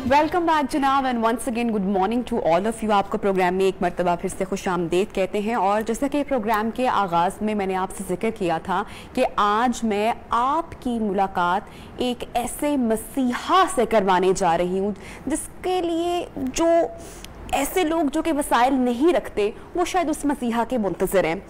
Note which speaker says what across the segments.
Speaker 1: Welcome back जनाब and once again good morning to all of you. आपको programme में एक मरतबा फिर से खुश आमदीद कहते हैं। और जैसा कि प्रोग्राम के आगाज़ में मैंने आपसे जिक्र किया था कि आज मैं आपकी मुलाकात एक ऐसे मसीहा से करवाने जा रही हूँ जिसके लिए जो ऐसे लोग जो कि वसाइल नहीं रखते वो शायद उस मसीहा के मुंतज़िर हैं।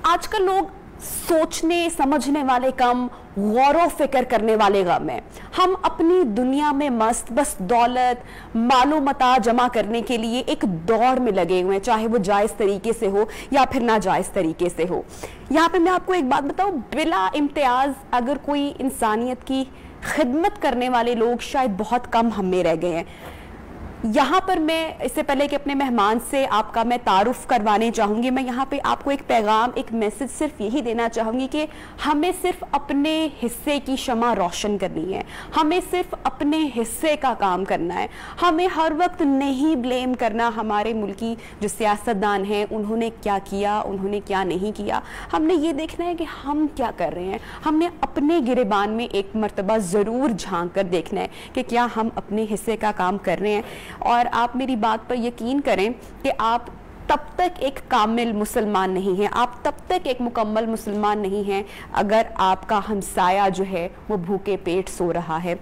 Speaker 1: आजकल लोग सोचने समझने वाले कम, गौर फिक्र करने वाले गम है। हम अपनी दुनिया में मस्त बस दौलत मालूमात जमा करने के लिए एक दौड़ में लगे हुए हैं, चाहे वो जायज़ तरीके से हो या फिर नाजायज़ तरीके से हो। यहाँ पे मैं आपको एक बात बताऊँ, बिला इम्तियाज़ अगर कोई इंसानियत की खिदमत करने वाले लोग शायद बहुत कम हम में रह गए हैं। यहाँ पर मैं इससे पहले कि अपने मेहमान से आपका मैं तारुफ करवाने चाहूँगी, मैं यहाँ पे आपको एक पैगाम, एक मैसेज सिर्फ यही देना चाहूँगी कि हमें सिर्फ अपने हिस्से की शमा रोशन करनी है, हमें सिर्फ अपने हिस्से का काम करना है। हमें हर वक्त नहीं ब्लेम करना हमारे मुल्की जो सियासतदान हैं उन्होंने क्या किया, उन्होंने क्या नहीं किया। हमने ये देखना है कि हम क्या कर रहे हैं। हमने अपने गिरेबान में एक मरतबा ज़रूर झांक कर देखना है कि क्या हम अपने हिस्से का काम कर रहे हैं। और आप मेरी बात पर यकीन करें कि आप तब तक एक कामिल मुसलमान नहीं हैं, आप तब तक एक मुकम्मल मुसलमान नहीं हैं अगर आपका हमसाया जो है वो भूखे पेट सो रहा है।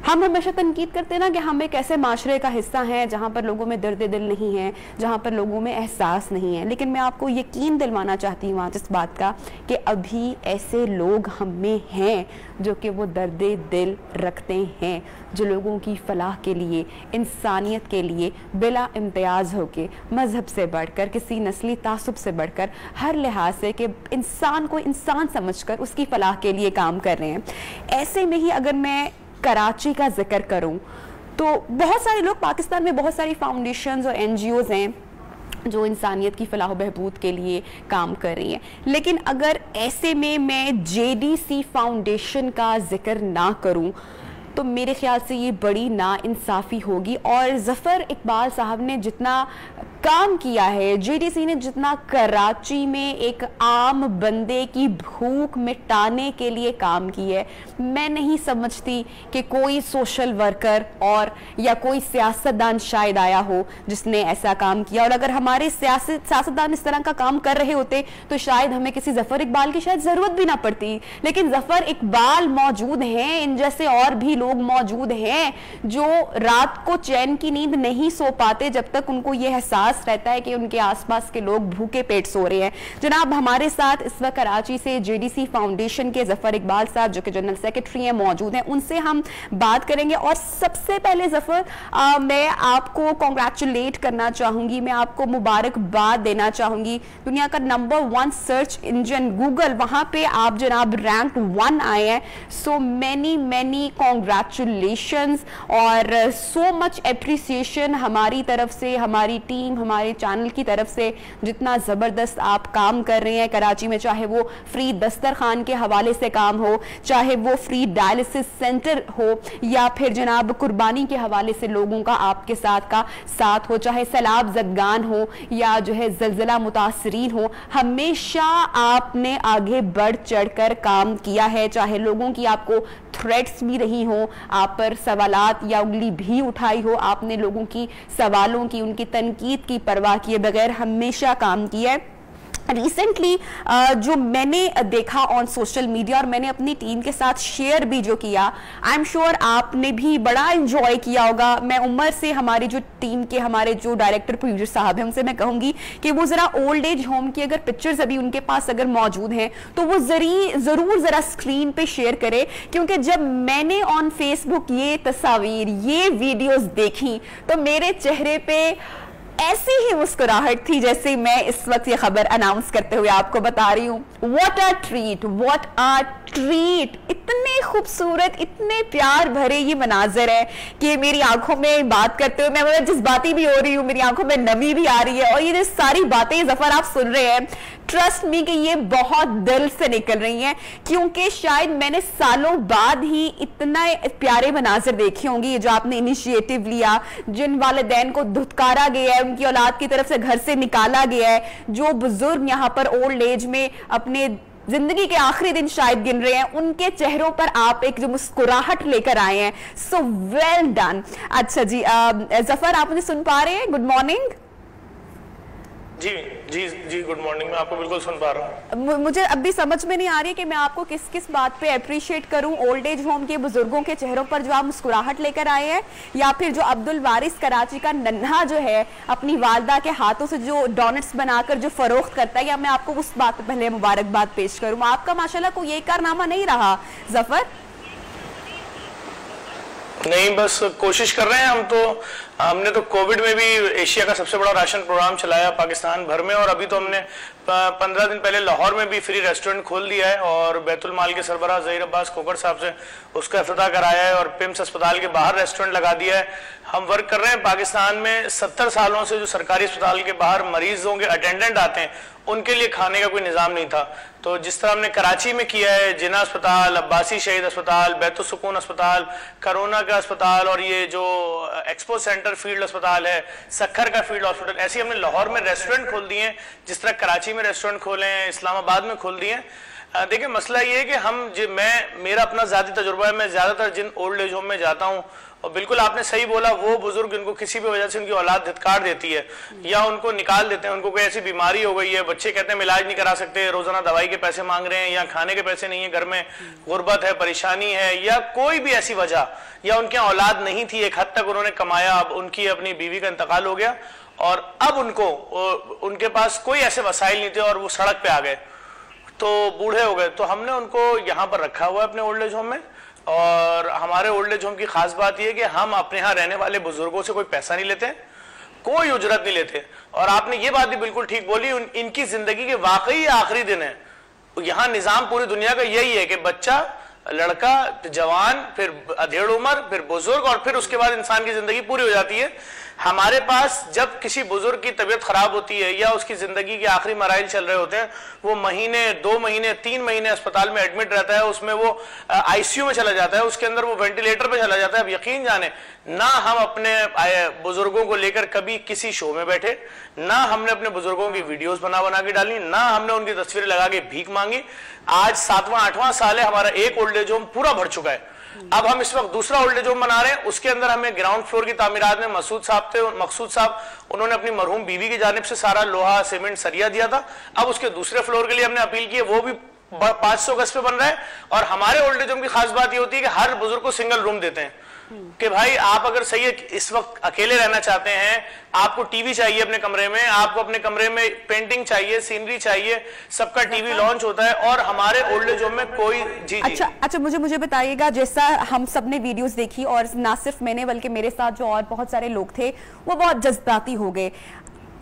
Speaker 1: हम हमेशा तनकीद करते हैं ना कि हम एक ऐसे माशरे का हिस्सा हैं जहाँ पर लोगों में दर्द दिल नहीं है, जहाँ पर लोगों में एहसास नहीं है। लेकिन मैं आपको यकीन दिलवाना चाहती हूँ आज इस बात का कि अभी ऐसे लोग हम में हैं जो कि वो दर्द दिल रखते हैं, जो लोगों की फलाह के लिए, इंसानियत के लिए बिला इम्तियाज़ होके, मज़हब से बढ़कर, किसी नस्ली तासुब से बढ़कर, हर लिहाज से कि इंसान को इंसान समझकर उसकी फलाह के लिए काम कर रहे हैं। ऐसे में ही अगर मैं कराची का जिक्र करूं तो बहुत सारे लोग, पाकिस्तान में बहुत सारी फाउंडेशंस और एनजीओज़ हैं जो इंसानियत की फलाह बहबूद के लिए काम कर रही हैं। लेकिन अगर ऐसे में मैं जेडीसी फाउंडेशन का जिक्र ना करूं तो मेरे ख्याल से ये बड़ी नाइंसाफ़ी होगी। और ज़फ़र इकबाल साहब ने जितना काम किया है, जेडीसी ने जितना कराची में एक आम बंदे की भूख मिटाने के लिए काम किया है, मैं नहीं समझती कि कोई सोशल वर्कर और या कोई सियासतदान शायद आया हो जिसने ऐसा काम किया। और अगर हमारे सियासतदान इस तरह का काम कर रहे होते तो शायद हमें किसी ज़फ़र इकबाल की शायद ज़रूरत भी ना पड़ती। लेकिन ज़फ़र इकबाल मौजूद हैं, इन जैसे और भी लोग मौजूद हैं जो रात को चैन की नींद नहीं सो पाते जब तक उनको ये एहसास रहता है कि उनके आसपास के लोग भूखे पेट सो रहे हैं। जनाब हमारे साथ इस वक्त कराची से जेडीसी फाउंडेशन के ज़फ़र इकबाल साहब जो कि जनरल सेक्रेटरी हैं मौजूद हैं, उनसे हम बात करेंगे। और सबसे पहले ज़फ़र मैं आपको कॉन्ग्रेचुलेट करना चाहूँगी, मैं आपको मुबारकबाद देना चाहूँगी। दुनिया का नंबर 1 सर्च इंजन गूगल, वहाँ पे आप जनाब रैंक 1 आए हैं। सो मैनी कॉन्ग्रेचुलेशंस और सो मच एप्रिसिएशन हमारी तरफ से, हमारी टीम, हमारे चैनल की तरफ से। जितना ज़बरदस्त आप काम कर रहे हैं कराची में, चाहे वो फ्री दस्तरखान के हवाले से काम हो, चाहे वो फ्री डायलिसिस सेंटर हो, या फिर जनाब कुर्बानी के हवाले से लोगों का आपके साथ का साथ हो, चाहे सैलाब ज़दगान हो या जो है ज़लज़ला मुतासरीन हो, हमेशा आपने आगे बढ़ चढ़ कर काम किया है। चाहे लोगों की आपको थ्रेट्स भी रही हो, आप पर सवालात या उंगली भी उठाई हो, आपने लोगों की सवालों की, उनकी तनकीद की परवाह किए बगैर हमेशा काम किया है। रिसेंटली जो मैंने देखा ऑन सोशल मीडिया और मैंने अपनी टीम के साथ शेयर भी जो किया, आई एम श्योर आपने भी बड़ा एंजॉय किया होगा। मैं उमर से, हमारी जो टीम के हमारे जो डायरेक्टर प्रोड्यूसर साहब हैं, उनसे मैं कहूँगी कि वो ज़रा ओल्ड एज होम की अगर पिक्चर्स अभी उनके पास अगर मौजूद हैं तो वो ज़रूर ज़रा स्क्रीन पे शेयर करें। क्योंकि जब मैंने ऑन फेसबुक ये तस्वीर, ये वीडियोज़ देखी तो मेरे चेहरे पे ऐसी ही मुस्कुराहट थी जैसे मैं इस वक्त ये खबर अनाउंस करते हुए आपको बता रही हूँ। What a treat, what a treat. इतने खूबसूरत, इतने प्यार भरे ये मनाजर है कि मेरी आंखों में बात करते हुए मैं जज्बाती भी हो रही हूँ, मेरी आंखों में नमी भी आ रही है। और ये जो सारी बातें ज़फ़र आप सुन रहे हैं, ट्रस्ट मी कि ये बहुत दिल से निकल रही हैं, क्योंकि शायद मैंने सालों बाद ही इतना प्यारे मनाजर देखे होंगे। ये जो आपने इनिशिएटिव लिया, जिन वालिदैन को धुतकारा गया है, उनकी औलाद की तरफ से घर से निकाला गया है, जो बुजुर्ग यहाँ पर ओल्ड एज में अपने जिंदगी के आखिरी दिन शायद गिन रहे हैं, उनके चेहरों पर आप एक जो मुस्कुराहट लेकर आए हैं, सो वेल डन। अच्छा जी, जफर आप मुझे सुन पा रहे हैं? Good morning.
Speaker 2: जी जी जी, गुड मॉर्निंग। मैं आपको बिल्कुल सुन पा रहा हूँ।
Speaker 1: मुझे अभी समझ में नहीं आ रही है कि मैं आपको किस किस बात पे अप्रिशिएट करूं। ओल्ड एज होम के बुजुर्गों के चेहरों पर जो आप मुस्कुराहट लेकर आए हैं, या फिर जो अब्दुल वारिस कराची का नन्हा जो है अपनी वालदा के हाथों से जो डोनट्स बनाकर जो फरोख्त करता है, या मैं आपको उस बात पे पहले मुबारकबाद पेश करूं? आपका माशाल्लाह कोई ये कारनामा नहीं रहा जफर।
Speaker 2: नहीं, बस कोशिश कर रहे हैं। हमने तो कोविड में भी एशिया का सबसे बड़ा राशन प्रोग्राम चलाया पाकिस्तान भर में, और अभी तो हमने 15 दिन पहले लाहौर में भी फ्री रेस्टोरेंट खोल दिया है, और बैतुल माल के सरबराह ज़हीर अब्बास खोखर साहब से उसका इफ्तिताह कराया है, और पिम्स अस्पताल के बाहर रेस्टोरेंट लगा दिया है। हम वर्क कर रहे हैं। पाकिस्तान में 70 सालों से जो सरकारी अस्पताल के बाहर मरीजों के अटेंडेंट आते हैं, उनके लिए खाने का कोई निज़ाम नहीं था। तो जिस तरह हमने कराची में किया है, जिन्ना अस्पताल, अब्बासी शहीद अस्पताल, बैतुल सुकून अस्पताल, कोरोना का अस्पताल, और ये जो एक्सपो सेंटर फील्ड अस्पताल है, सक्खर का फील्ड हॉस्पिटल, ऐसे हमने लाहौर में रेस्टोरेंट खोल दिए हैं, जिस तरह कराची में रेस्टोरेंट खोले हैं, इस्लामाबाद में खोल दिए हैं। देखिए, मसला ये है कि मेरा अपना ज़ाती तजुर्बा है। मैं ज़्यादातर जिन ओल्ड एज होम में जाता हूँ, और बिल्कुल आपने सही बोला, वो बुजुर्ग जिनको किसी भी वजह से उनकी औलाद धिक्कार देती है या उनको निकाल देते हैं, उनको कोई ऐसी बीमारी हो गई है, बच्चे कहते हैं हम इलाज नहीं करा सकते, रोजाना दवाई के पैसे मांग रहे हैं, या खाने के पैसे नहीं है, घर में गुर्बत है, परेशानी है, या कोई भी ऐसी वजह, या उनके औलाद नहीं थी, एक हद तक उन्होंने कमाया, अब उनकी अपनी बीवी का इंतकाल हो गया, और अब उनके पास कोई ऐसे वसाइल नहीं थे, और वो सड़क पे आ गए, तो बूढ़े हो गए। तो हमने उनको यहाँ पर रखा हुआ है अपने ओल्ड एज होम में। और हमारे ओल्ड एज होम की खास बात यह कि हम अपने यहाँ रहने वाले बुजुर्गों से कोई पैसा नहीं लेते, कोई उजरत नहीं लेते। और आपने ये बात भी बिल्कुल ठीक बोली, इनकी जिंदगी के वाकई आखिरी दिन है। यहाँ निजाम पूरी दुनिया का यही है कि बच्चा, लड़का, जवान, फिर अधेड़ उम्र, फिर बुजुर्ग, और फिर उसके बाद इंसान की जिंदगी पूरी हो जाती है। हमारे पास जब किसी बुजुर्ग की तबीयत खराब होती है या उसकी जिंदगी के आखिरी मराइल चल रहे होते हैं, वो महीने, 2 महीने, 3 महीने अस्पताल में एडमिट रहता है, उसमें वो आईसीयू में चला जाता है, उसके अंदर वो वेंटिलेटर पे चला जाता है। अब यकीन जाने, ना हम अपने बुजुर्गों को लेकर कभी किसी शो में बैठे, ना हमने अपने बुजुर्गों की वीडियोस बना बना के डाली, ना हमने उनकी तस्वीरें लगा के भीख मांगी। आज 7वां 8वां साल है, हमारा एक ओल्ड एज होम पूरा भर चुका है। अब हम इस वक्त दूसरा ओल्ड एज होम बना रहे हैं। उसके अंदर हमें ग्राउंड फ्लोर की तामीरात में मकसूद साहब, उन्होंने अपनी मरहूम बीवी की जानिब से सारा लोहा, सीमेंट, सरिया दिया था। अब उसके दूसरे फ्लोर के लिए हमने अपील की है, वो भी 500 गज पे बन रहा है। और हमारे ओल्ड एज होम की खास बात ये होती है कि हर बुजुर्ग को सिंगल रूम देते हैं कि भाई आप अगर सही इस वक्त अकेले रहना चाहते हैं, आपको टीवी चाहिए अपने कमरे में, आपको अपने कमरे में पेंटिंग चाहिए, सीनरी चाहिए, सबका टीवी लॉन्च होता है। और हमारे ओल्ड एज होम में कोई जी
Speaker 1: अच्छा मुझे बताइएगा, जैसा हम सब ने वीडियोस देखी, और ना सिर्फ मैंने बल्कि मेरे साथ जो और बहुत सारे लोग थे वो बहुत जज्बाती हो गए।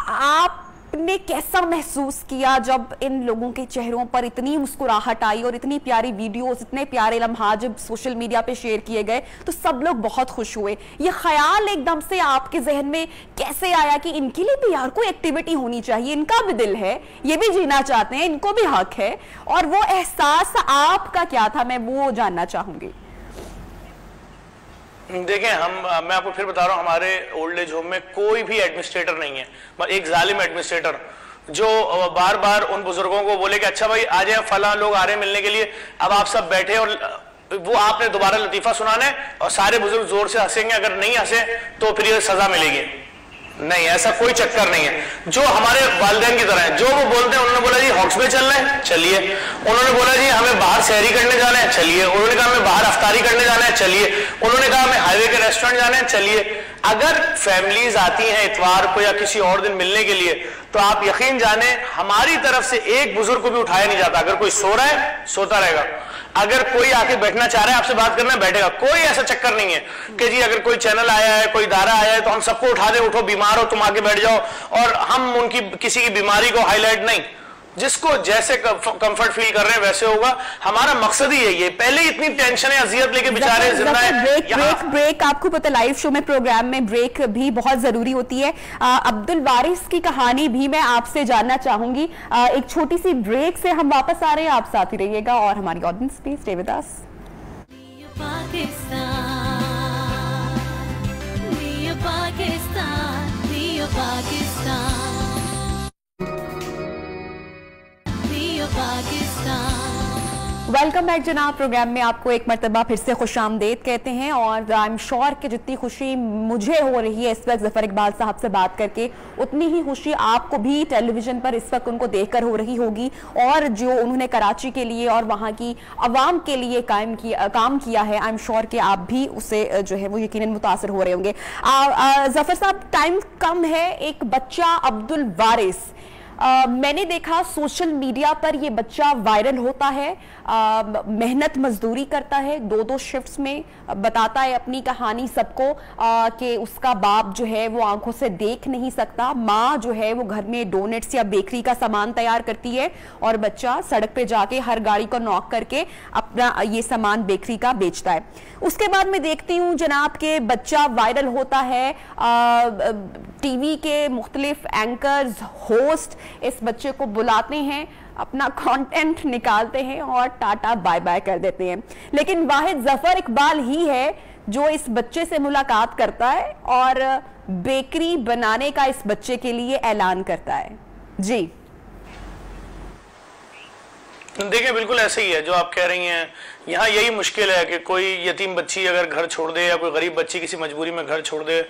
Speaker 1: आपने कैसा महसूस किया जब इन लोगों के चेहरों पर इतनी मुस्कुराहट आई, और इतनी प्यारी वीडियोस, इतने प्यारे लम्हात जब सोशल मीडिया पे शेयर किए गए, तो सब लोग बहुत खुश हुए। ये ख्याल एकदम से आपके जहन में कैसे आया कि इनके लिए भी यार कोई एक्टिविटी होनी चाहिए, इनका भी दिल है, ये भी जीना चाहते हैं, इनको भी हक है, और वो एहसास आपका क्या था, मैं वो जानना चाहूंगी।
Speaker 2: देखें, मैं आपको फिर बता रहा हूं, हमारे ओल्ड एज होम में कोई भी एडमिनिस्ट्रेटर नहीं है, एक जालिम एडमिनिस्ट्रेटर जो बार बार उन बुजुर्गों को बोले कि अच्छा भाई आ जाए, फला लोग आ रहे हैं मिलने के लिए, अब आप सब बैठे, और वो आपने दोबारा लतीफा सुनाना है, और सारे बुजुर्ग जोर से हंसेंगे, अगर नहीं हंसे तो फिर ये सजा मिलेगी। नहीं, ऐसा कोई चक्कर नहीं है। जो हमारे वालिदैन की तरह है, जो वो बोलते हैं, उन्होंने बोला जी हॉक्स में चलना है, चलिए। उन्होंने बोला जी हमें बाहर सहरी करने जाना है, चलिए। उन्होंने कहा हमें बाहर अफ्तारी करने जाना है, चलिए। उन्होंने कहा हमें हाईवे के रेस्टोरेंट जाना है, चलिए। अगर फैमिलीज आती हैं इतवार को या किसी और दिन मिलने के लिए, तो आप यकीन जाने हमारी तरफ से एक बुजुर्ग को भी उठाया नहीं जाता। अगर कोई सो रहा है, सोता रहेगा, अगर कोई आके बैठना चाह रहा है, आपसे बात करना है, बैठेगा। कोई ऐसा चक्कर नहीं है कि जी अगर कोई चैनल आया है, कोई दायरा आया है, तो हम सबको उठा दे, उठो, बीमार हो तुम आके बैठ जाओ, और हम उनकी किसी की बीमारी को हाईलाइट नहीं। जिसको जैसे कंफर्ट फील कर रहे हैं वैसे होगा। हमारा मकसद ही यही है। पहले इतनी टेंशन है, अजियत लेके बेचारे जिंदा है।
Speaker 1: ब्रेक आपको पता, लाइव शो में, प्रोग्राम में ब्रेक भी बहुत जरूरी होती है। अब्दुल वारिस की कहानी भी मैं आपसे जानना चाहूंगी। एक छोटी सी ब्रेक से हम वापस आ रहे हैं, आप साथ ही रहिएगा, और हमारी audience please stay with us.
Speaker 3: Pakistan.
Speaker 1: Welcome back जनाब। प्रोग्राम में आपको एक मरतबा फिर से खुशामदीद कहते हैं और आई एम श्योर कि जितनी खुशी मुझे हो रही है इस वक्त जफर इकबाल साहब से बात करके, उतनी ही खुशी आपको भी टेलीविजन पर इस वक्त उनको देखकर हो रही होगी। और जो उन्होंने कराची के लिए और वहाँ की आवाम के लिए काम किया है, आई एम श्योर कि आप भी उससे जो है वो यकीनन मुतासर हो रहे होंगे। जफर साहब, टाइम कम है। एक बच्चा अब्दुल वारिस, मैंने देखा सोशल मीडिया पर ये बच्चा वायरल होता है, मेहनत मजदूरी करता है, 2-2 शिफ्ट्स में, बताता है अपनी कहानी सबको कि उसका बाप जो है वो आंखों से देख नहीं सकता, माँ जो है वो घर में डोनेट्स या बेकरी का सामान तैयार करती है और बच्चा सड़क पे जाके हर गाड़ी को नॉक करके अपना ये सामान बेकरी का बेचता है। उसके बाद मैं देखती हूँ जनाब के बच्चा वायरल होता है, टीवी के मुख्तलिफ एंकर्स, होस्ट इस बच्चे को बुलाते हैं, अपना कंटेंट निकालते हैं और टाटा बाय बाय कर देते हैं। लेकिन वाहिद जफर इकबाल ही है जो इस बच्चे से मुलाकात करता है और बेकरी बनाने का इस बच्चे के लिए ऐलान करता है। जी
Speaker 2: देखिए, बिल्कुल ऐसे ही है जो आप कह रही हैं। यहाँ यही मुश्किल है कि कोई यतीम बच्ची अगर घर छोड़ दे या कोई गरीब बच्ची किसी मजबूरी में घर छोड़ दे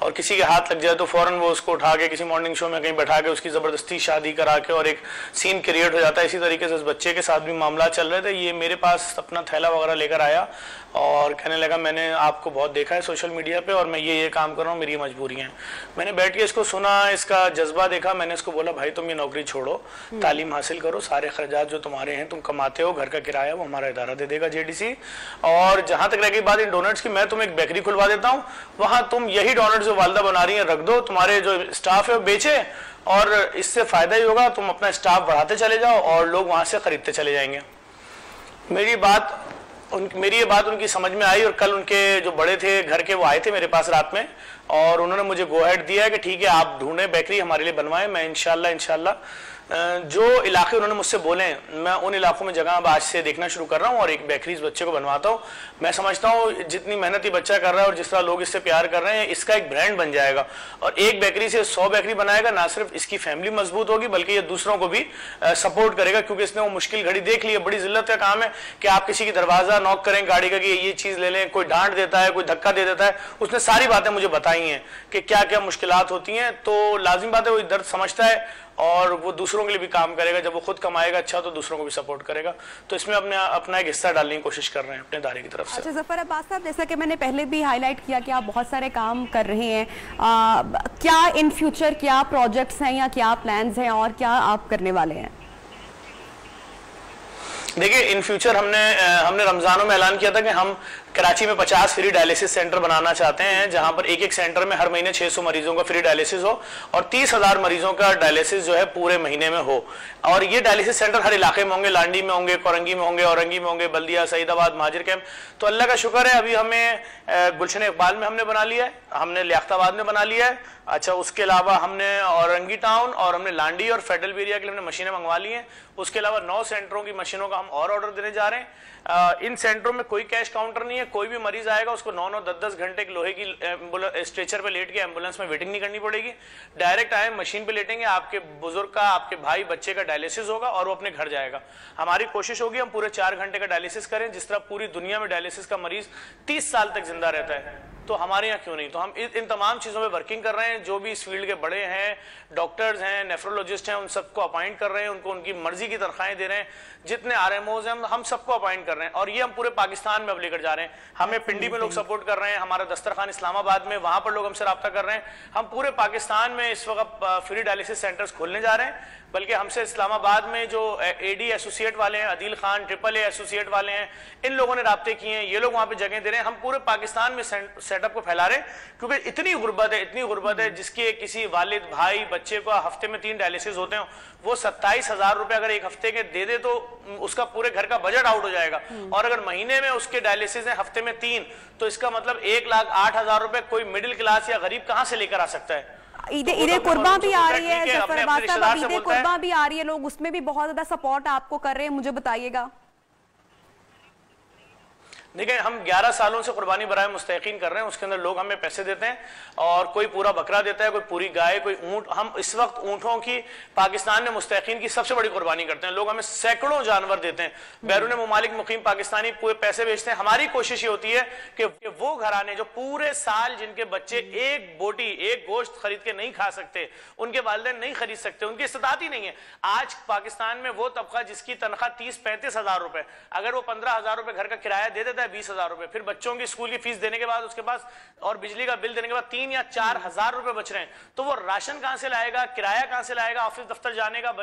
Speaker 2: और किसी के हाथ लग जाए तो फौरन वो उसको उठा के किसी मॉर्निंग शो में कहीं बैठा के उसकी ज़बरदस्ती शादी करा के और एक सीन क्रिएट हो जाता है। इसी तरीके से इस बच्चे के साथ भी मामला चल रहे थे। ये मेरे पास अपना थैला वगैरह लेकर आया और कहने लगा मैंने आपको बहुत देखा है सोशल मीडिया पे और मैं ये काम कर रहा हूँ, मेरी ये मजबूरी है। मैंने बैठ के इसको सुना, इसका जज्बा देखा। मैंने इसको बोला भाई तुम ये नौकरी छोड़ो, तालीम हासिल करो, सारे खर्चात जो तुम्हारे हैं तुम कमाते हो, घर का किराया वो हमारा इदारा दे देगा JDC। और जहां तक रह गई बात इन डोनट्स की, मैं तुम्हें एक बेकरी खुलवा देता हूं, वहां तुम यही डोनट्स जो वालदा बना रही हैं रख दो, तुम्हारे जो स्टाफ है वो बेचे और इससे फायदा ही होगा, तुम अपना स्टाफ बढ़ाते चले जाओ और लोग वहां से खरीदते चले जाएंगे। मेरी ये बात उनकी समझ में आई और कल उनके जो बड़े थे घर के वो आए थे मेरे पास रात में और उन्होंने मुझे गो हेड दिया कि ठीक है आप ढूंढें बेकरी हमारे लिए बनवाएं। मैं इंशाल्लाह जो इलाके उन्होंने मुझसे बोले मैं उन इलाकों में जगह अब आज से देखना शुरू कर रहा हूँ और एक बेकरी इस बच्चे को बनवाता हूँ। मैं समझता हूँ जितनी मेहनत ये बच्चा कर रहा है और जिस तरह लोग इससे प्यार कर रहे हैं, इसका एक ब्रांड बन जाएगा और एक बेकरी से 100 बेकरी बनाएगा। ना सिर्फ इसकी फैमिली मजबूत होगी बल्कि ये दूसरों को भी सपोर्ट करेगा, क्योंकि इसने वो मुश्किल घड़ी देख ली है। बड़ी जिल्लत का काम है कि आप किसी की दरवाजा नॉक करें गाड़ी का कि ये चीज ले लें, कोई डांट देता है, कोई धक्का दे देता है। उसने सारी बातें मुझे बताई हैं कि क्या क्या मुश्किलात होती हैं। तो लाजिम बात है वो दर्द समझता है और वो दूसरों के लिए भी काम करेगा। जब वो खुद कमाएगा अच्छा तो दूसरों को भी सपोर्ट करेगा। तो इसमें अपना एक हिस्सा डालने की कोशिश कर रहे हैं अपने दायरे की तरफ से।
Speaker 1: अच्छा जफर अब्बास साहब, जैसा कि मैंने पहले भी हाईलाइट किया कि आप बहुत सारे काम कर रहे हैं, क्या इन फ्यूचर क्या प्रोजेक्ट्स हैं या क्या प्लान्स हैं और क्या आप करने वाले हैं?
Speaker 2: देखिए, इन फ्यूचर हमने रमजानों में ऐलान किया था कि हम कराची में 50 फ्री डायलिसिस सेंटर बनाना चाहते हैं, जहां पर एक सेंटर में हर महीने 600 मरीजों का फ्री डायलिसिस हो और 30,000 मरीजों का डायलिसिस जो है पूरे महीने में हो। और ये डायलिसिस सेंटर हर इलाके में होंगे, लांडी में होंगे, कोरंगी में होंगे, औरंगी में होंगे, बल्दिया, सईदाबाद, महाजिर कैंप। तो अल्लाह का शुक्र है अभी हमें गुलशन इकबाल में हमने बना लिया है, हमने लियाकताबाद में बना लिया है। अच्छा, उसके अलावा हमने औरंगी टाउन और हमने लांडी और फेडरल एरिया के लिए हमने मशीनें मंगवा ली हैं। उसके अलावा 9 सेंटरों की मशीनों का हम और ऑर्डर देने जा रहे हैं। इन सेंटरों में कोई कैश काउंटर नहीं है, कोई भी मरीज आएगा उसको 9-9, 10-10 घंटे के लोहे की स्ट्रेचर पे लेट के एम्बुलेंस में वेटिंग नहीं करनी पड़ेगी। डायरेक्ट आए मशीन पे लेटेंगे, आपके बुजुर्ग का, आपके भाई बच्चे का डायलिसिस होगा और वो अपने घर जाएगा। हमारी कोशिश होगी हम पूरे 4 घंटे का डायलिसिस करें, जिस तरह पूरी दुनिया में डायलिसिस का मरीज 30 साल तक जिंदा रहता है। तो हमारे यहाँ क्यों नहीं? तो हम इन तमाम चीज़ों में वर्किंग कर रहे हैं। जो भी इस फील्ड के बड़े हैं, डॉक्टर्स हैं, नेफ्रोलॉजिस्ट हैं, उन सबको अपॉइंट कर रहे हैं, उनको उनकी मर्जी की तनख्वाहें दे रहे हैं। जितने RMOs हैं हम सबको अपॉइंट कर रहे हैं और ये हम पूरे पाकिस्तान में अब लेकर जा रहे हैं। हमें पिंडी में लोग सपोर्ट कर रहे हैं, हमारा दस्तरखान इस्लामाबाद में, वहां पर लोग हमसे रब्ता कर रहे हैं। हम पूरे पाकिस्तान में इस वक्त फ्री डायलिसिस सेंटर्स खोलने जा रहे हैं। बल्कि हमसे इस्लामाबाद में जो AD एसोसिएट वाले हैं, अदील खान AAA एसोसिएट वाले हैं, इन लोगों ने राब्ते किए हैं, ये लोग वहां पे जगह दे रहे हैं। हम पूरे पाकिस्तान में सेटअप को फैला रहे हैं, क्योंकि इतनी गुर्बत है जिसकी किसी वालिद, भाई, बच्चे को हफ्ते में 3 डायलिसिस होते हैं, वो 27,000 रुपए अगर एक हफ्ते के दे दे तो उसका पूरे घर का बजट आउट हो जाएगा। और अगर महीने में उसके डायलिसिस हैं हफ्ते में 3, तो इसका मतलब 1,08,000 रुपए कोई मिडिल क्लास या गरीब कहां से लेकर आ सकता है?
Speaker 1: ईद कुर्बान भी आ रही है जफर अब्बास साहब, ईद कुर्बान भी आ रही है, लोग उसमें भी बहुत ज्यादा सपोर्ट आपको कर रहे हैं, मुझे बताइएगा।
Speaker 2: देखिए, हम 11 सालों से कुर्बानी बराए मुस्तहिकीन कर रहे हैं। उसके अंदर लोग हमें पैसे देते हैं और कोई पूरा बकरा देता है, कोई पूरी गाय, कोई ऊंट। हम इस वक्त ऊंटों की पाकिस्तान में मुस्तहिकीन की सबसे बड़ी कुर्बानी करते हैं। लोग हमें सैकड़ों जानवर देते हैं, बैरून मुमालिक मुकीम पाकिस्तानी पूरे पैसे बेचते हैं। हमारी कोशिश ये होती है कि वो घराने जो पूरे साल जिनके बच्चे एक बोटी, एक गोश्त खरीद के नहीं खा सकते, उनके वालिदैन नहीं खरीद सकते, उनकी इस्तिताअत ही नहीं है। आज पाकिस्तान में वो तबका जिसकी तनख्वाह 30-35 हजार रुपए, अगर वो 15 हजार रुपए घर का किराया दे देता है, 20 हजार रुपए, फिर बच्चों की स्कूल की फीस देने के बाद उसके पास और बिजली का बिल देने के बाद 3 या 4 हजार रुपए बच रहे हैं, तो वो राशन कहां से लाएगा, किराया कहां से लाएगा, ऑफिस दफ्तर जाने का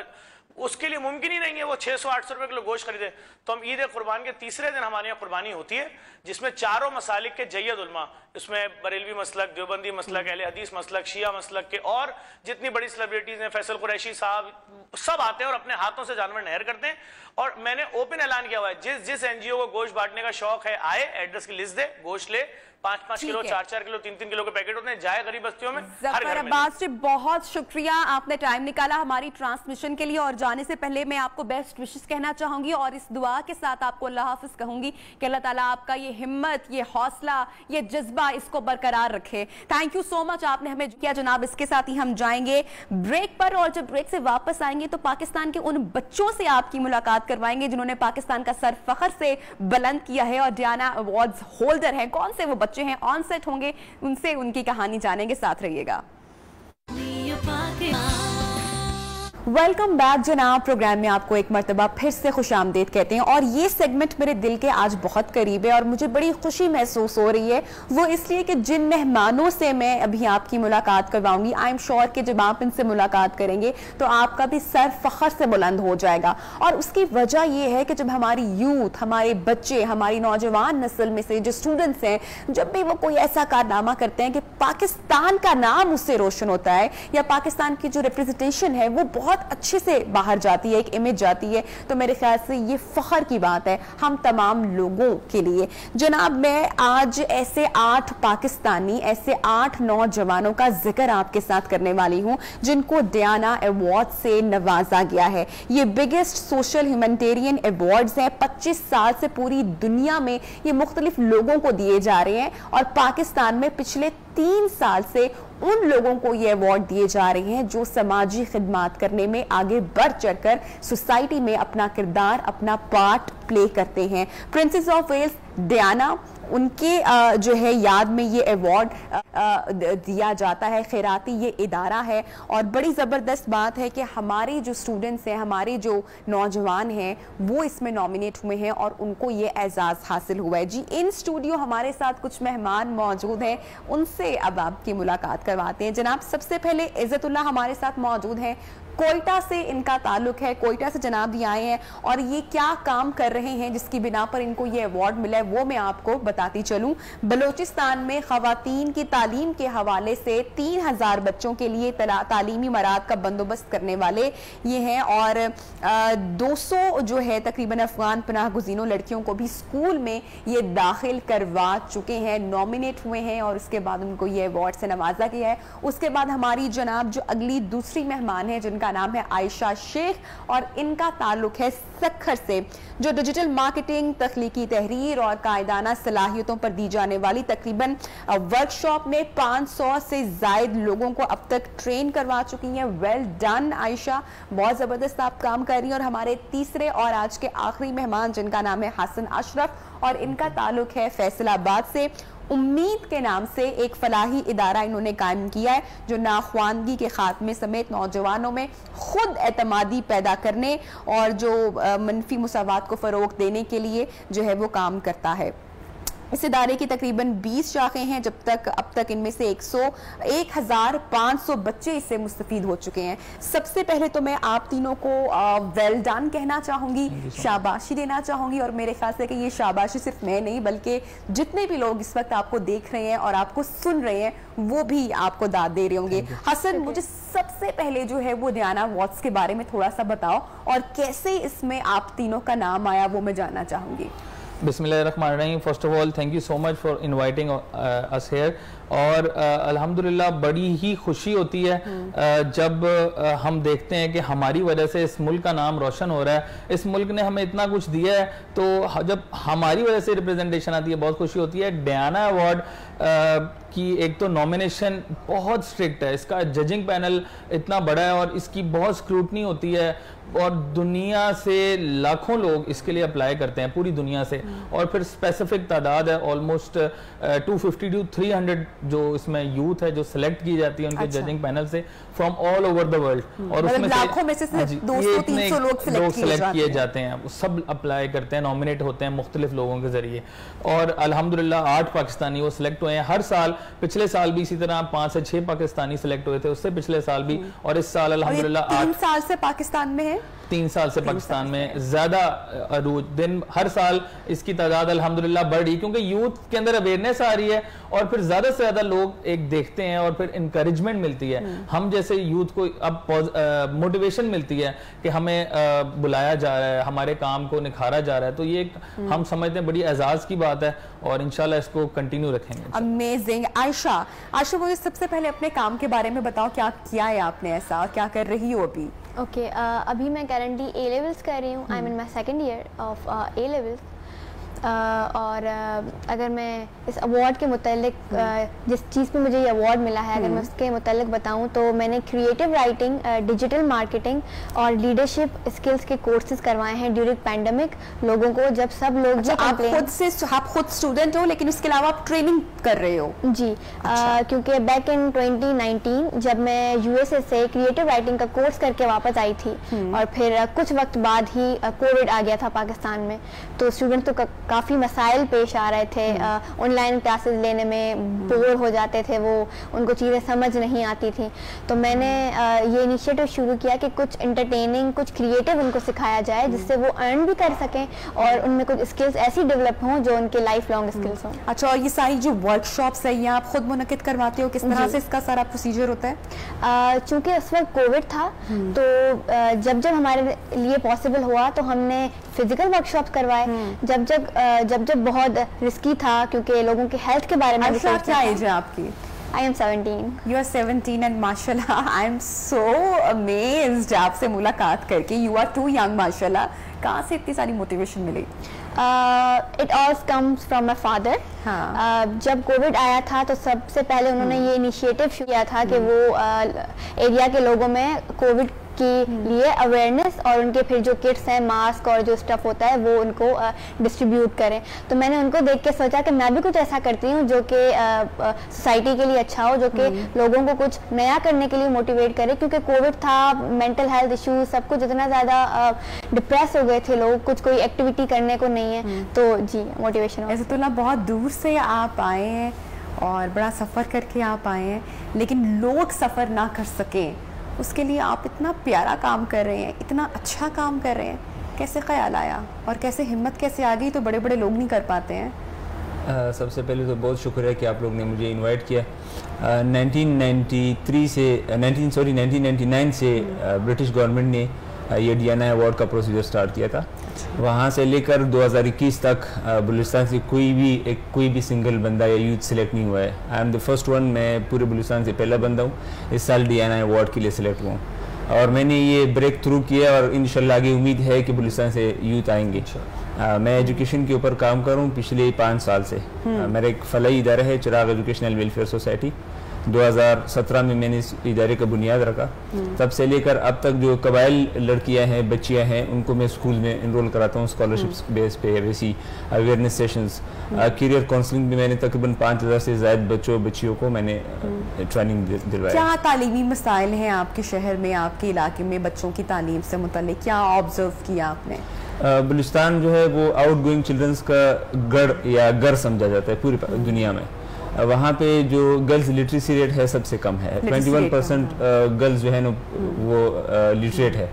Speaker 2: उसके लिए मुमकिन ही नहीं है वो 600-800 रुपए किलो गोश्त खरीदे। तो हम ईद कुर्बान के तीसरे दिन हमारे यहाँ कुर्बानी होती है, जिसमें चारों मसालिक के जय्यद उलमा, इसमें बरेलवी मसलक, देवबंदी मसलक, अहले हदीस मसलक, शिया मसलक के और जितनी बड़ी सेलिब्रिटीज हैं, फैसल कुरैशी साहब, सब आते हैं और अपने हाथों से जानवर नहर करते हैं। और मैंने ओपन ऐलान किया हुआ है, जिस एनजीओ को गोश्त बांटने का शौक है आए, एड्रेस की लिस्ट दे, गोश्त ले, 5-5 किलो, 4-4 किलो, 3-3 किलो के पैकेट होते हैं, जाए गरीब बस्तियों में।
Speaker 1: ज़फ़र अब्बास जी, बहुत शुक्रिया, आपने टाइम निकाला हमारी ट्रांसमिशन के लिए। और जाने से पहले मैं आपको बेस्ट विशेस कहना चाहूंगी और इस दुआ के साथ आपको अल्लाह हाफिज कहूंगी कि अल्लाह ताला आपका ये हिम्मत, ये हौसला, ये जज्बा, इसको बरकरार रखे। थैंक यू सो मच, आपने हमें किया जनाब। इसके साथ ही हम जाएंगे ब्रेक पर और जब ब्रेक से वापस आएंगे तो पाकिस्तान के उन बच्चों से आपकी मुलाकात करवाएंगे जिन्होंने पाकिस्तान का सर फखर से बुलंद किया है और डियाना अवार्ड्स होल्डर हैं। कौन से वो बच्चे हैं, ऑन सेट होंगे, उनसे उनकी कहानी जानेंगे। साथ रहिएगा। वेलकम बैक जनाब। प्रोग्राम में आपको एक मर्तबा फिर से खुशामदीद कहते हैं और ये सेगमेंट मेरे दिल के आज बहुत करीब है और मुझे बड़ी खुशी महसूस हो रही है। वो इसलिए कि जिन मेहमानों से मैं अभी आपकी मुलाकात करवाऊंगी, आई एम श्योर कि जब आप इनसे मुलाकात करेंगे तो आपका भी सर फखर से बुलंद हो जाएगा। और उसकी वजह यह है कि जब हमारी यूथ, हमारे बच्चे, हमारी नौजवान नस्ल में से जो स्टूडेंट्स हैं, जब भी वो कोई ऐसा कारनामा करते हैं कि पाकिस्तान का नाम उससे रोशन होता है या पाकिस्तान की जो रिप्रेजेंटेशन है वो बहुत अच्छे से बाहर जाती है, एक इमेज जाती है, तो मेरे ख्याल से ये फख्र की बात है हम तमाम लोगों के लिए। जनाब, मैं आज ऐसे 8 पाकिस्तानी, ऐसे 8 नौजवानों का जिक्र आपके साथ करने वाली हूं जिनको डियाना अवार्ड से नवाजा गया है। ये बिगेस्ट सोशल ह्यूमैनिटेरियन अवार्ड्स हैं। 25 साल से पूरी दुनिया में ये मुख्तलिफ लोगों को दिए जा रहे हैं और पाकिस्तान में पिछले 3 साल से उन लोगों को ये अवार्ड दिए जा रहे हैं जो समाजी खिदमत करने में आगे बढ़ चढ़कर सोसाइटी में अपना किरदार, अपना पार्ट प्ले करते हैं। प्रिंसेस ऑफ वेल्स डियाना, उनके जो है याद में ये अवार्ड दिया जाता है। खैराती ये इदारा है और बड़ी ज़बरदस्त बात है कि हमारे जो स्टूडेंट्स हैं, हमारे जो नौजवान हैं, वो इसमें नॉमिनेट हुए हैं और उनको ये एजाज़ हासिल हुआ है। जी, इन स्टूडियो हमारे साथ कुछ मेहमान मौजूद हैं, उनसे अब आपकी मुलाकात करवाते हैं। जनाब, सबसे पहले इज़्ज़तुल्लाह हमारे साथ मौजूद हैं, कोयटा से इनका ताल्लुक है। कोयटा से जनाब भी आए हैं और ये क्या काम कर रहे हैं जिसकी बिना पर इनको ये अवार्ड मिला है वो मैं आपको बताती चलूं। बलूचिस्तान में खवातीन की तालीम के हवाले से 3000 बच्चों के लिए तालीमी मराद का बंदोबस्त करने वाले ये हैं और 200 जो है तकरीबन अफगान पनाह गुज़ीनों लड़कियों को भी स्कूल में ये दाखिल करवा चुके हैं, नॉमिनेट हुए हैं और उसके बाद उनको ये अवार्ड से नवाजा गया है। उसके बाद हमारी जनाब जो अगली दूसरी मेहमान है जिनका नाम है आयशा शेख और इनका ताल्लुक है सक्खर से, जो डिजिटल मार्केटिंग, तख्लीकी तहरीर और कायदाना सलाहियतों पर दी जाने वाली तकरीबन वर्कशॉप में 500 से जायद लोगों को अब तक ट्रेन करवा चुकी हैं। वेल डन आयशा, बहुत ज़बरदस्त आप काम कर रही हैं। और हमारे तीसरे और आज के आखिरी मेहमान जिनका नाम है हसन अशरफ और इनका ताल्लुक है फैसलाबाद से। उम्मीद के नाम से एक फलाही इदारा इन्होंने कायम किया है जो नाख्वानगी के खात्मे समेत नौजवानों में खुद एतमादी पैदा करने और जो मनफी मुसावात को फ़रोग देने के लिए जो है वो काम करता है। इस इदारे की तकरीबन 20 शाखें हैं। अब तक इनमें से 1500 बच्चे इससे मुस्तफीद हो चुके हैं। सबसे पहले तो मैं आप तीनों को वेल डन कहना चाहूंगी, शाबाशी देना चाहूंगी और मेरे ख्याल से कि ये शाबाशी सिर्फ मैं नहीं बल्कि जितने भी लोग इस वक्त आपको देख रहे हैं और आपको सुन रहे हैं वो भी आपको दाद दे रहे होंगे। हसन, मुझे सबसे पहले जो है वो डियाना अवार्ड्स के बारे में थोड़ा सा बताओ और कैसे इसमें आप तीनों का नाम आया वो मैं जानना चाहूंगी।
Speaker 3: बिस्मिल्लाहिर्रहमानिर्रहीम। First of all thank you so much for inviting us hair. और अल्हम्दुलिल्लाह बड़ी ही खुशी होती है जब हम देखते हैं कि हमारी वजह से इस मुल्क का नाम रोशन हो रहा है। इस मुल्क ने हमें इतना कुछ दिया है, तो जब हमारी वजह से रिप्रेजेंटेशन आती है बहुत खुशी होती है। डायना अवार्ड की एक तो नॉमिनेशन बहुत स्ट्रिक्ट है, इसका जजिंग पैनल इतना बड़ा है और इसकी बहुत स्क्रूटनी होती है और दुनिया से लाखों लोग इसके लिए अप्लाई करते हैं, पूरी दुनिया से। और फिर स्पेसिफिक तादाद है, ऑलमोस्ट 250 to 300 जो इसमें यूथ है जो सिलेक्ट की जाती है उनके जजिंग पैनल से from all over the world. और उसमें
Speaker 1: लाखों में से 200-300 लोग
Speaker 3: सिलेक्ट किए जाते हैं, वो सब अप्लाई करते हैं, नॉमिनेट होते हैं मुख्तलिफ लोगों के जरिए। और अल्हम्दुलिल्लाह 8 पाकिस्तानी वो सिलेक्ट हुए हैं। हर साल, पिछले साल भी इसी तरह 5 से 6 पाकिस्तानी सिलेक्ट हुए थे, उससे पिछले साल भी, और इस साल अल्हम्दुलिल्लाह
Speaker 1: 3 साल से पाकिस्तान में है।
Speaker 3: 3 साल से पाकिस्तान में ज्यादा अरूज दिन, हर साल इसकी तादाद अल्हम्दुलिल्लाह बढ़ रही, क्योंकि यूथ के अंदर अवेयरनेस आ रही है और फिर ज्यादा से ज्यादा लोग एक देखते हैं और फिर इंकरेजमेंट मिलती है। हम जैसे यूथ को अब मोटिवेशन मिलती है कि हमें बुलाया जा रहा है, हमारे काम को निखारा जा रहा है, तो ये एक हम समझते हैं बड़ी एजाज की बात है और इंशाल्लाह इसको कंटिन्यू रखेंगे।
Speaker 1: अमेजिंग। आयशा, मुझे सबसे पहले अपने काम के बारे में बताओ, क्या किया है आपने ऐसा, क्या कर रही हो अभी?
Speaker 4: ओके, अभी मैं करेंटली ए लेवल्स कर रही हूँ। I am in my second year of A levels. और अगर मैं इस अवार्ड के मुतालिक जिस चीज़ पे मुझे ये अवार्ड मिला है, अगर मैं उसके मुतालिक बताऊं तो मैंने क्रिएटिव राइटिंग, डिजिटल मार्केटिंग और लीडरशिप स्किल्स के कोर्सेज करवाए हैं ड्यूरिंग पैंडमिक लोगों को, जब सब लोग
Speaker 1: आप खुद स्टूडेंट हो लेकिन उसके अलावा आप ट्रेनिंग कर रहे हो?
Speaker 4: जी। क्योंकि बैक इन 2019 जब मैं यूएसए से क्रिएटिव राइटिंग का कोर्स करके वापस आई थी और फिर कुछ वक्त बाद ही कोविड आ गया था पाकिस्तान में, तो स्टूडेंट तो काफ़ी मसाइल पेश आ रहे थे। ऑनलाइन क्लासेस लेने में बोर हो जाते थे, वो उनको चीज़ें समझ नहीं आती थी। तो मैंने ये इनिशिएटिव शुरू किया कि कुछ एंटरटेनिंग, कुछ क्रिएटिव उनको सिखाया जाए जिससे वो अर्न भी कर सकें और उनमें कुछ स्किल्स ऐसी डेवलप हों जो उनके लाइफ लॉन्ग स्किल्स हों।
Speaker 1: अच्छा, और ये सारी जो वर्कशॉप्स है ये आप खुद मुनक्किद करवाते हो? किस तरह से इसका सारा प्रोसीजर होता है?
Speaker 4: चूँकि उस वक्त कोविड था तो जब जब हमारे लिए पॉसिबल हुआ तो हमने फिजिकल वर्कशॉप्स करवाए। जब बहुत रिस्की था क्योंकि लोगों की हेल्थ के बारे में।
Speaker 1: क्या एज है आपकी?
Speaker 4: I am 17.
Speaker 1: You are 17 and माशाल्लाह I am so amazed आपसे मुलाकात करके। You are too young माशाल्लाह। कहाँ से इतनी सारी मोटिवेशन मिली?
Speaker 4: It all comes from my father. जब कोविड आया था तो सबसे पहले उन्होंने ये इनिशिएटिव शुरू किया था कि वो एरिया के लोगों में कोविड के लिए अवेयरनेस और उनके फिर जो किट्स हैं, मास्क और जो स्टफ होता है वो उनको डिस्ट्रीब्यूट करें। तो मैंने उनको देख के सोचा कि मैं भी कुछ ऐसा करती हूँ जो कि सोसाइटी के लिए अच्छा हो, जो कि लोगों को कुछ नया करने के लिए मोटिवेट करे, क्योंकि कोविड था, मेंटल हेल्थ इश्यूज, सब कुछ इतना ज़्यादा डिप्रेस हो गए थे लोग, कुछ कोई एक्टिविटी करने को नहीं है। तो जी, मोटिवेशन।
Speaker 1: ऐसे तो ना बहुत दूर से आप आए हैं और बड़ा सफ़र करके आप आए हैं, लेकिन लोग सफ़र ना कर सकें उसके लिए आप इतना प्यारा काम कर रहे हैं, इतना अच्छा काम कर रहे हैं। कैसे ख्याल आया और कैसे हिम्मत कैसे आ गई? तो बड़े बड़े लोग नहीं कर पाते हैं।
Speaker 5: सबसे पहले तो बहुत शुक्र है कि आप लोग ने मुझे इनवाइट किया। 1999 से ब्रिटिश गवर्नमेंट ने ये डियाना अवार्ड का प्रोसीजर स्टार्ट किया था। वहाँ से लेकर 2021 तक बलूचिस्तान से कोई भी सिंगल बंदा या यूथ सिलेक्ट नहीं हुआ है। I am the first one, मैं पूरे बलूचिस्तान से पहला बंदा हूँ इस साल डियाना अवार्ड के लिए सिलेक्ट हुआ और मैंने ये ब्रेक थ्रू किया और इंशाल्लाह आगे उम्मीद है कि बलूचिस्तान से यूथ आएंगे। मैं एजुकेशन के ऊपर काम कर रहा हूँ पिछले 5 साल से। मेरा एक फलाई इदारा है चिराग एजुकेशनल वेलफेयर सोसाइटी। 2017 में मैंने इस इदारे का बुनियाद रखा। तब से लेकर अब तक जो कबाइल लड़कियां हैं, बच्चियां हैं, उनको मैं स्कूल में इनरोल कराता हूँ स्कॉलरशिप बेस पे, वैसी अवेयरनेस सेशंस, करियर काउंसलिंग भी मैंने तकरीबन 5000 से ज़्यादा बच्चियों को मैंने ट्रेनिंग दिलवाई।
Speaker 1: क्या तालीमी मसाइल हैं आपके शहर में, आपके इलाके में बच्चों की तालीम से मुताल्लिक? क्या ऑब्जर्व किया आपने?
Speaker 5: बलूचिस्तान जो है वो आउटगोइंग चिल्ड्रंस का गढ़ या घर समझा जाता है पूरी दुनिया में। वहाँ पे जो गर्ल्स लिटरेसी रेट है सबसे कम है, 21% गर्ल्स जो है ना वो लिटरेट है।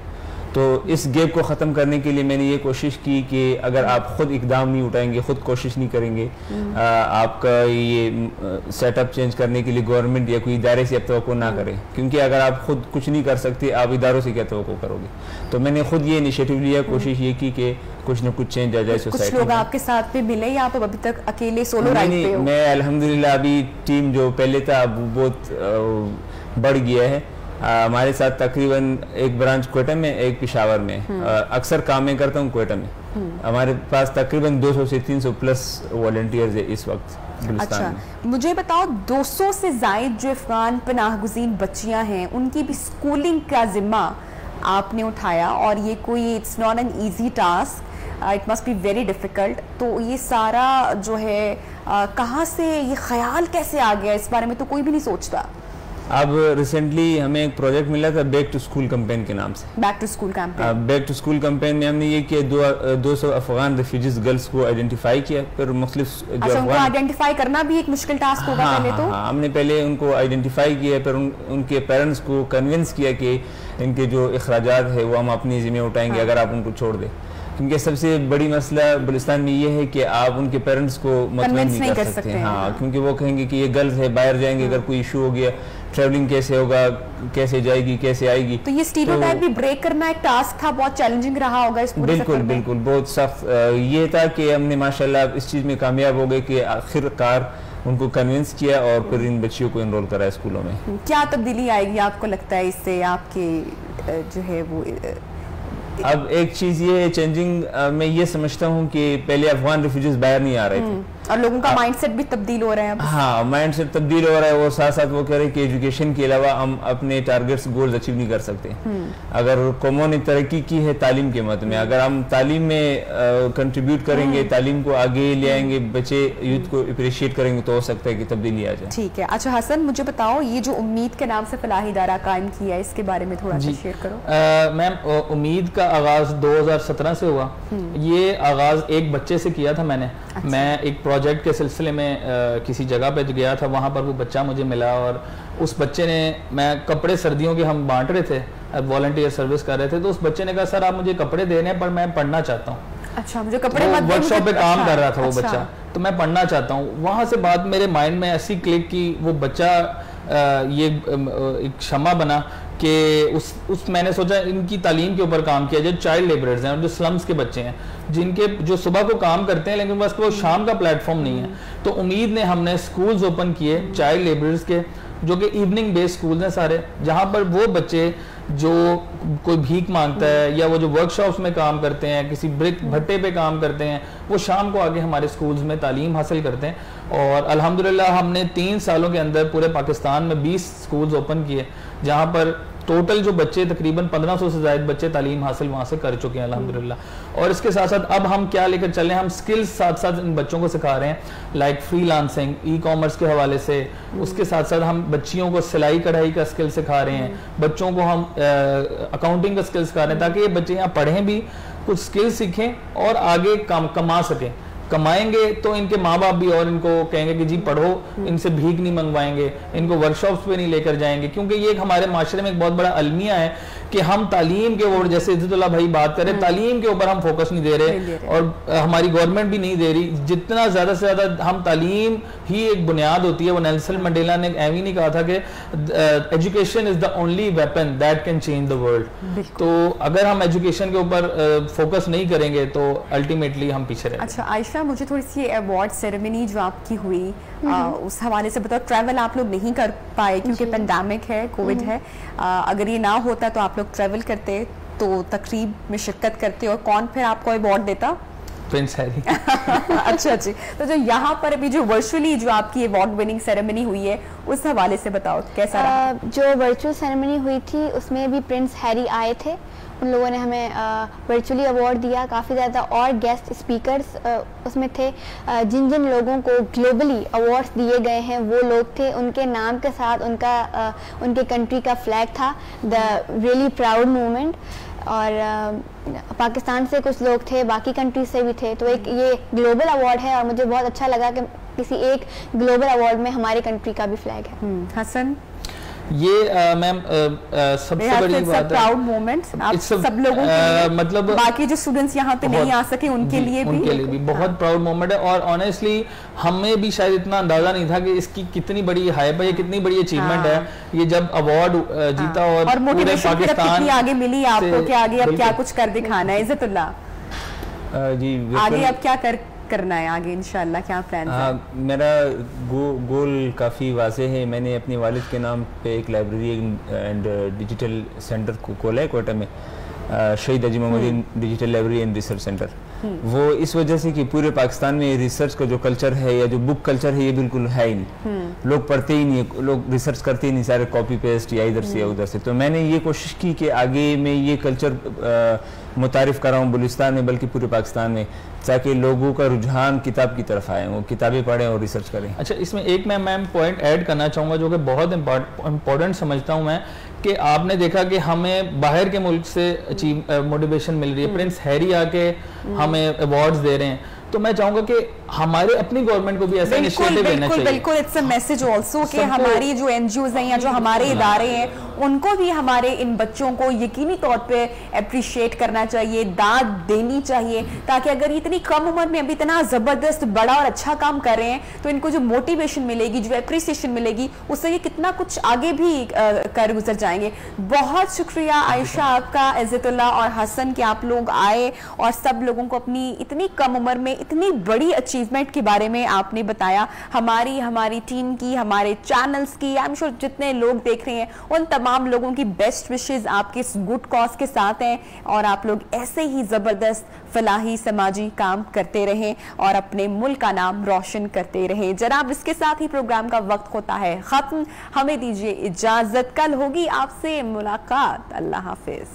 Speaker 5: तो इस गैप को ख़त्म करने के लिए मैंने ये कोशिश की कि अगर आप ख़ुद इकदाम नहीं उठाएंगे, ख़ुद कोशिश नहीं करेंगे, आपका ये सेटअप चेंज करने के लिए गवर्नमेंट या कोई इदारे से आप तवक्को ना करें, क्योंकि अगर आप खुद कुछ नहीं कर सकते आप इदारों से क्या तवक्को करोगे। तो मैंने खुद ये इनिशिएटिव लिया, कोशिश ये की कि कुछ ना कुछ चेंज आ जाए सोसाइटी में।
Speaker 1: कुछ लोग आपके साथ भी मिले या आप अभी तक अकेले सोलो राइड पे हो? मैं
Speaker 5: अल्हम्दुलिल्लाह अभी टीम जो पहले था अब बहुत बढ़ गया है। हमारे साथ तकरीबन एक ब्रांच क्वेटा में, एक पेशावर में, अक्सर काम में करता हूँ क्वेटा में। हमारे पास तकरीबन 200 से 300 प्लस वॉलंटियर्स है इस वक्त।
Speaker 1: अच्छा, मुझे बताओ 200 से ज़ायद जो अफगान पनाहगुज़ीन बच्चियां हैं उनकी भी स्कूलिंग का जिम्मा आपने उठाया, और ये कोई it's not an easy task, it must be very difficult. तो ये सारा जो है कहाँ से ये ख्याल कैसे आ गया, इस बारे में तो कोई भी नहीं सोचता।
Speaker 5: अब रिसेंटली हमें एक प्रोजेक्ट मिला था बैक टू स्कूल कैंपेन के नाम से।
Speaker 1: Back to school campaign.
Speaker 5: Back to school campaign में हमने ये किया 200 अफगान रेफ्यूजीज गर्ल्स को आइडेंटिफाई किया, फिर मुख्तलिफ
Speaker 1: अच्छा, उनको आइडेंटिफाई करना भी एक मुश्किल टास्क होगा।
Speaker 5: हाँ,
Speaker 1: पहले तो
Speaker 5: हमने पहले उनको आइडेंटिफाई किया, फिर उनके पेरेंट्स को कन्विंस किया कि इनके जो अखराजात है वो हम अपनी जिम्मे उठाएंगे अगर आप उनको छोड़ दें, क्योंकि सबसे बड़ी मसला बलूचिस्तान में ये है कि आप उनके पेरेंट्स को मुतमईन नहीं कर सकते। हाँ, क्योंकि वो कहेंगे कि ये गर्ल्स है, बाहर जाएंगे, अगर कोई इशू हो गया, ट्रैवलिंग कैसे होगा, कैसे जाएगी, कैसे आएगी।
Speaker 1: तो ये स्टीरियोटाइप भी ब्रेक करना एक टास्क था, बहुत चैलेंजिंग रहा होगा इस पूरे
Speaker 5: बिल्कुल बिल्कुल, बहुत सख्त। ये था कि हमने माशाल्लाह इस चीज़ में कामयाब हो गए कि आखिरकार उनको कन्विंस किया और फिर इन बच्चियों को एनरोल कराया स्कूलों में।
Speaker 1: क्या तब्दीली आएगी आपको लगता है इससे, आपके जो है वो?
Speaker 5: अब एक चीज़ ये चेंजिंग मैं ये समझता हूँ कि पहले अफगान रिफ्यूजीज बाहर नहीं आ रहे थे
Speaker 1: और लोगों का माइंडसेट भी तब्दील हो रहा है अब।
Speaker 5: हाँ, माइंडसेट तब्दील हो रहा है, और साथ साथ वो कह रहे हैं कि एजुकेशन के अलावा हम अपने टारगेट्स गोल्स अचीव नहीं कर सकते। अगर कौमों ने तरक्की की है तालीम के मद में, अगर हम तालीम में कंट्रीब्यूट करेंगे, तालीम को आगे ले आएंगे, बच्चे यूथ को अप्रिशिएट करेंगे, तो हो सकता है कि तब्दीली आ जाए।
Speaker 1: ठीक है। अच्छा हसन, मुझे बताओ ये जो उम्मीद के नाम से फलाही इदारा कायम किया है, इसके बारे में थोड़ा सा शेयर करो।
Speaker 3: मैम, उम्मीद का आगाज 2017 से हुआ। ये आगाज एक बच्चे से किया था मैंने। अच्छा। मैं एक प्रोजेक्ट के सिलसिले में किसी जगह पे गया था, वहाँ पर वो बच्चा मुझे मिला और उस बच्चे ने, मैं कपड़े सर्दियों के हम बांट रहे थे, वॉलंटियर सर्विस कर रहे थे, तो उस बच्चे ने कहा सर आप मुझे कपड़े दे रहे हैं पर मैं पढ़ना चाहता हूँ।
Speaker 1: अच्छा, मुझे कपड़े मत दो,
Speaker 3: वर्कशॉप पे काम कर रहा था वो
Speaker 1: अच्छा।
Speaker 3: बच्चा, तो मैं पढ़ना चाहता हूँ। वहाँ से बात मेरे माइंड में ऐसी क्लिक की, वो बच्चा ये एक क्षमा बना कि उस मैंने सोचा इनकी तालीम के ऊपर काम किया, जो चाइल्ड लेबरर्स हैं और जो स्लम्स के बच्चे हैं, जिनके जो सुबह को काम करते हैं लेकिन बस वो शाम का प्लेटफॉर्म नहीं है। तो उम्मीद ने हमने स्कूल्स ओपन किए चाइल्ड लेबरर्स के, जो कि इवनिंग बेस्ड स्कूल हैं सारे, जहाँ पर वो बच्चे जो कोई भीख मांगता है या वो जो वर्कशॉप्स में काम करते हैं, किसी ब्रिक भट्टे पे काम करते हैं, वो शाम को आके हमारे स्कूल्स में तालीम हासिल करते हैं। और अल्हम्दुलिल्लाह हमने 3 सालों के अंदर पूरे पाकिस्तान में 20 स्कूल्स ओपन किए, जहाँ पर टोटल जो बच्चे तकरीबन 1500 से ज़्यादा बच्चे तालीम हासिल वहाँ से कर चुके हैं अल्हम्दुलिल्लाह। और इसके साथ साथ अब हम क्या लेकर चल रहे हैं, हम स्किल्स साथ साथ इन बच्चों को सिखा रहे हैं, लाइक फ्रीलांसिंग, ई-कॉमर्स के हवाले से। उसके साथ साथ हम बच्चियों को सिलाई कढ़ाई का स्किल सिखा रहे हैं, बच्चों को हम अकाउंटिंग का स्किल सिखा रहे हैं, ताकि ये बच्चे यहाँ पढ़ें भी, कुछ स्किल सीखें और आगे कमा सकें। कमाएंगे तो इनके माँ बाप भी और इनको कहेंगे कि जी पढ़ो, इनसे भीख नहीं मंगवाएंगे, इनको वर्कशॉप्स पे नहीं लेकर जाएंगे, क्योंकि ये एक हमारे माशरे में एक बहुत बड़ा अलमिया है कि हम तालीम के ऊपर, जैसे इज्जतुल्लाह भाई बात करें, तालीम के ऊपर हम फोकस नहीं दे रहे और हमारी गवर्नमेंट भी नहीं दे रही। जितना ज़्यादा से ज़्यादा हम, तालीम ही एक बुनियाद होती है। वो नेल्सन मंडेला ने एवी नहीं कहा था कि education is the only weapon that can change the world. तो अगर हम एजुकेशन के ऊपर फोकस नहीं करेंगे तो अल्टीमेटली हम पीछे रहेंगे।
Speaker 1: अच्छा आयशा, मुझे थोड़ी सी अवार्ड सेरेमनी जो आपकी हुई उस हवाले से बताओ। ट्रैवल आप लोग नहीं कर पाए क्योंकि पेंडेमिक है, कोविड है। अगर ये ना होता तो आप लोग ट्रैवल करते, तो तकरीब में शिरकत करते, और कौन फिर आपको अवार्ड देता?
Speaker 3: Prince Harry.
Speaker 1: अच्छा जी, तो जो यहाँ पर अभी जो वर्चुअली जो आपकी अवार्ड विनिंग सेरेमनी हुई है, उस हवाले से बताओ कैसा रहा?
Speaker 4: जो वर्चुअल सेरेमनी हुई थी उसमें भी प्रिंस हैरी आए थे, उन लोगों ने हमें वर्चुअली अवार्ड दिया। काफ़ी ज़्यादा और गेस्ट स्पीकर्स उसमें थे। जिन जिन लोगों को ग्लोबली अवार्ड्स दिए गए हैं वो लोग थे, उनके नाम के साथ उनके कंट्री का फ्लैग था, द रियली प्राउड मूवमेंट। और पाकिस्तान से कुछ लोग थे, बाकी कंट्री से भी थे। तो एक ये ग्लोबल अवार्ड है और मुझे बहुत अच्छा लगा कि किसी एक ग्लोबल अवार्ड में हमारी कंट्री का भी फ्लैग है।
Speaker 1: हसन?
Speaker 3: ये मैम सबसे बड़ी बात है,
Speaker 1: प्राउड मोमेंट सब लोगों के लिए, मतलब बाकी जो स्टूडेंट्स यहाँ पे नहीं आ सके उनके लिए भी
Speaker 3: बहुत प्राउड मोमेंट है। और ऑनेस्टली हमें भी शायद इतना अंदाजा नहीं था कि इसकी कितनी बड़ी हाइप है, ये कितनी बड़ी अचीवमेंट है, ये जब अवार्ड जीता और
Speaker 1: मोटिवेशन कितनी आगे मिली आपको कि आगे अब क्या कुछ कर दिखाना है। इज्जतुल्लाह
Speaker 5: जी,
Speaker 1: आगे अब क्या करना है आगे इंशाल्लाह, क्या प्लान है?
Speaker 5: मेरा गोल काफ़ी वाज़े है। मैंने अपने वालिद के नाम पे एक लाइब्रेरी एंड डिजिटल सेंटर को खोला है कोयटा में, Shaheed Haji Mohammad digital library and research centre. वो इस वजह से कि पूरे पाकिस्तान में रिसर्च का जो कल्चर है या जो बुक कल्चर है ये बिल्कुल है ही नहीं, लोग पढ़ते ही नहीं, लोग रिसर्च करते ही नहीं, सारे कॉपी पेस्ट या इधर से या उधर से। तो मैंने ये कोशिश की कि आगे मैं ये कल्चर मुतारिफ कराऊँ बलूचिस्तान में बल्कि पूरे पाकिस्तान में, ताकि लोगों का रुझान किताब की तरफ आए, वो किताबें पढ़ें और रिसर्च करें।
Speaker 3: अच्छा, इसमें एक मैम पॉइंट ऐड करना चाहूँगा जो कि बहुत इम्पोर्टेंट समझता हूँ मैं, कि आपने देखा कि हमें बाहर के मुल्क से मोटिवेशन मिल रही है, प्रिंस हैरी आके हमें अवार्ड्स दे रहे हैं, तो मैं चाहूंगा कि हमारे अपनी गवर्नमेंट को भी ऐसा इनिशिएटिव लेना चाहिए।
Speaker 1: बिल्कुल, इट्स अ मैसेज आल्सो कि हमारी जो एनजीओज हैं या जो हमारे इदारे हैं उनको भी हमारे इन बच्चों को यकीनी तौर पे अप्रिशिएट करना चाहिए, दाद देनी चाहिए, ताकि अगर इतनी कम उम्र में अभी इतना जबरदस्त बड़ा और अच्छा काम कर रहे हैं तो इनको जो मोटिवेशन मिलेगी, जो अप्रिसिएशन मिलेगी, उससे ये कितना कुछ आगे भी कर गुजर जाएंगे। बहुत शुक्रिया आयशा आपका, इज्जतुल्लाह और हसन कि आप लोग आए और सब लोगों को अपनी इतनी कम उम्र में इतनी बड़ी अचीवमेंट के बारे में आपने बताया। हमारी टीम की, हमारे चैनल्स की, आई एम श्योर जितने लोग देख रहे हैं उन तमाम लोगों की बेस्ट विशेस आपके इस गुड कॉज के साथ हैं और आप लोग ऐसे ही जबरदस्त फलाही समाजी काम करते रहें और अपने मुल्क का नाम रोशन करते रहें। जनाब, इसके साथ ही प्रोग्राम का वक्त होता है खत्म, हमें दीजिए इजाजत, कल होगी आपसे मुलाकात। अल्लाह हाफिज।